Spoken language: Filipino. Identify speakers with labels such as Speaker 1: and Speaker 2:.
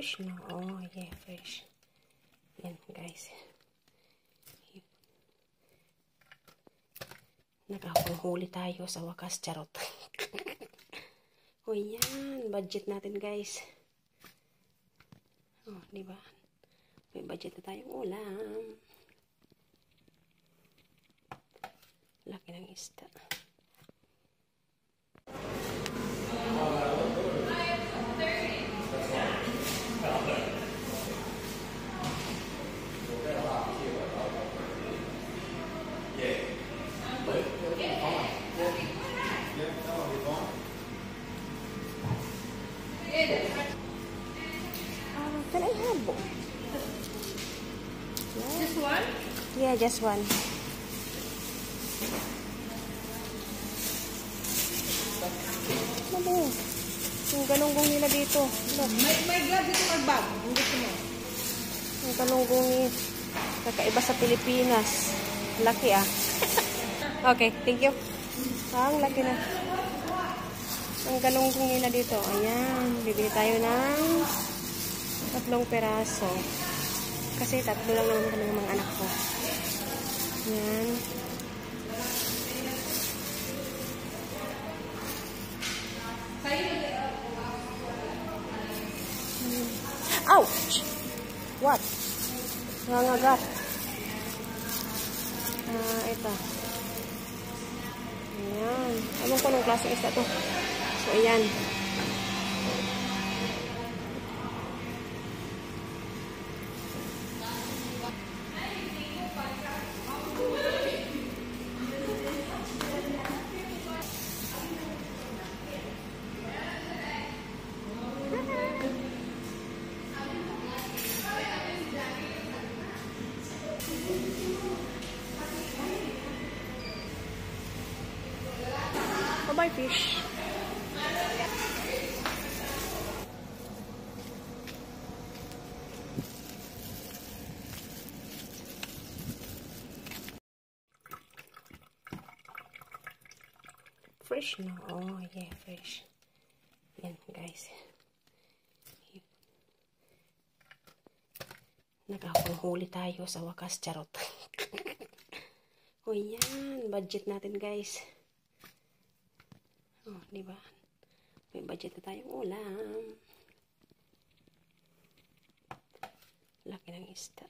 Speaker 1: Fresh na. Oh, yeah, fresh. Yan, guys. Nakapanghuli tayo sa wakas. Charot. O yan, budget natin, guys. Oh, diba? May budget na tayong ulam. Laki ng isda. Can I have one?
Speaker 2: Just one?
Speaker 1: Yeah, just one. Ano? Yung galunggong nila dito.
Speaker 2: May glove dito mag-bag. Hindi ko mo.
Speaker 1: Yung galunggong ni kakaiba sa Pilipinas. Laki ah. Okay, thank you. Ang laki na. Ang galunggong nila dito. Ayan, bibili tayo ng 3 peraso. Kasi 3 lang naman kami ng mga anak ko. Ayan. Ouch! What? Nangagat. Ito. Ayan. Alam ko ng klaseng isda to. So, ayan. Bye-bye, fish. Fresh na. Oh, yeah, fresh. Yan, guys. Nakapanghuli tayo sa wakas. Charot. O yan, budget natin, guys. Oh, diba? May budget na tayong ulam. Laki ng isda.